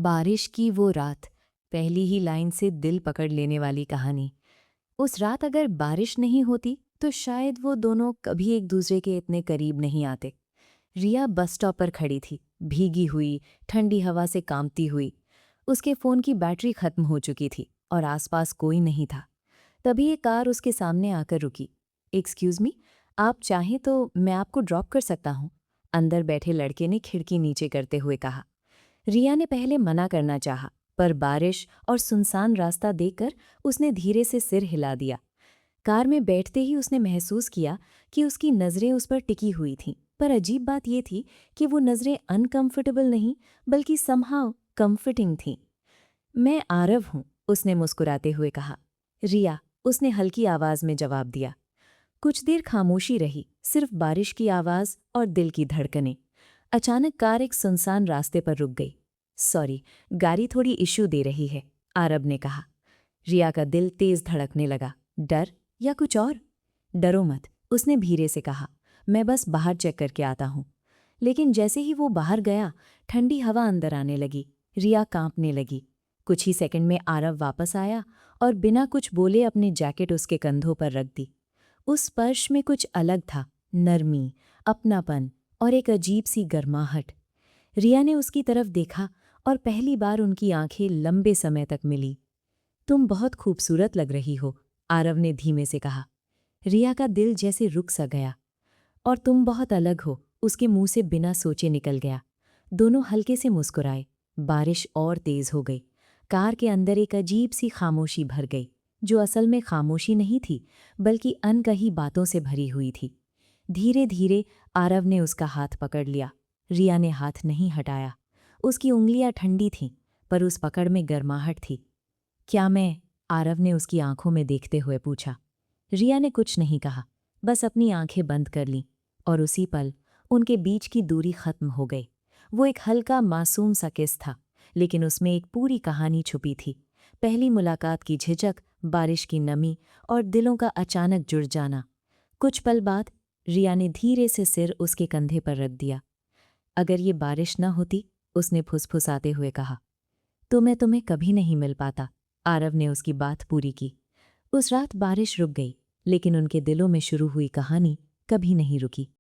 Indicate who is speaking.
Speaker 1: बारिश की वो रात, पहली ही लाइन से दिल पकड़ लेने वाली कहानी। उस रात अगर बारिश नहीं होती तो शायद वो दोनों कभी एक दूसरे के इतने करीब नहीं आते। रिया बस स्टॉप पर खड़ी थी, भीगी हुई, ठंडी हवा से कांपती हुई। उसके फ़ोन की बैटरी खत्म हो चुकी थी और आसपास कोई नहीं था। तभी एक कार उसके सामने आकर रुकी। एक्सक्यूज़ मी, आप चाहें तो मैं आपको ड्रॉप कर सकता हूँ, अंदर बैठे लड़के ने खिड़की नीचे करते हुए कहा। रिया ने पहले मना करना चाहा, पर बारिश और सुनसान रास्ता देखकर उसने धीरे से सिर हिला दिया। कार में बैठते ही उसने महसूस किया कि उसकी नज़रें उस पर टिकी हुई थीं, पर अजीब बात यह थी कि वो नज़रें अनकंफर्टेबल नहीं, बल्कि समहाउ कंफर्टिंग थीं। मैं आरव हूँ, उसने मुस्कुराते हुए कहा। रिया, उसने हल्की आवाज़ में जवाब दिया। कुछ देर खामोशी रही, सिर्फ बारिश की आवाज़ और दिल की धड़कनें। अचानक कार एक सुनसान रास्ते पर रुक गई। सॉरी, गाड़ी थोड़ी इश्यू दे रही है, आरब ने कहा। रिया का दिल तेज धड़कने लगा। डर या कुछ और? डरो मत, उसने धीरे से कहा। मैं बस बाहर चेक करके आता हूँ। लेकिन जैसे ही वो बाहर गया, ठंडी हवा अंदर आने लगी। रिया कांपने लगी। कुछ ही सेकंड में आरव वापस आया और बिना कुछ बोले अपनी जैकेट उसके कंधों पर रख दी। उस स्पर्श में कुछ अलग था, नरमी, अपनापन और एक अजीब सी गर्माहट। रिया ने उसकी तरफ देखा और पहली बार उनकी आंखें लंबे समय तक मिली। तुम बहुत खूबसूरत लग रही हो, आरव ने धीमे से कहा। रिया का दिल जैसे रुक सा गया। और तुम बहुत अलग हो, उसके मुंह से बिना सोचे निकल गया। दोनों हल्के से मुस्कुराए। बारिश और तेज हो गई। कार के अंदर एक अजीब सी खामोशी भर गई, जो असल में खामोशी नहीं थी, बल्कि अनकही बातों से भरी हुई थी। धीरे धीरे आरव ने उसका हाथ पकड़ लिया। रिया ने हाथ नहीं हटाया। उसकी उंगलियां ठंडी थीं, पर उस पकड़ में गर्माहट थी। क्या मैं? आरव ने उसकी आंखों में देखते हुए पूछा। रिया ने कुछ नहीं कहा, बस अपनी आंखें बंद कर लीं, और उसी पल उनके बीच की दूरी खत्म हो गई। वो एक हल्का मासूम सा किस था, लेकिन उसमें एक पूरी कहानी छुपी थी। पहली मुलाकात की झिझक, बारिश की नमी और दिलों का अचानक जुड़ जाना। कुछ पल बाद रिया ने धीरे से सिर उसके कंधे पर रख दिया। अगर ये बारिश न होती, उसने फुसफुसाते हुए कहा, तो मैं तुम्हें कभी नहीं मिल पाता। आरव ने उसकी बात पूरी की। उस रात बारिश रुक गई, लेकिन उनके दिलों में शुरू हुई कहानी कभी नहीं रुकी।